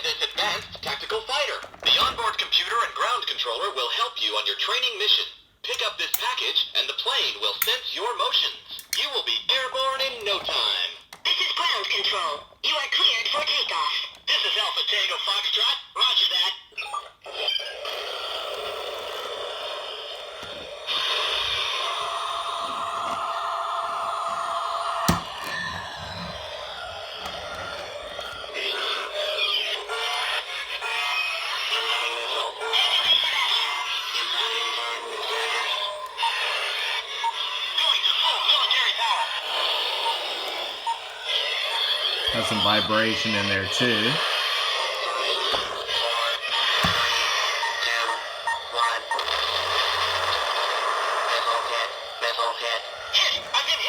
this advanced tactical fighter. The onboard computer and ground controller will help you on your training mission. Pick up this package, and the plane will sense your motions. You will be airborne in no time. This is ground control. You are cleared for takeoff. This is Alpha Tango Foxtrot. Roger that. Going to full military power. Has some vibration in there too. Hit! I've been hit!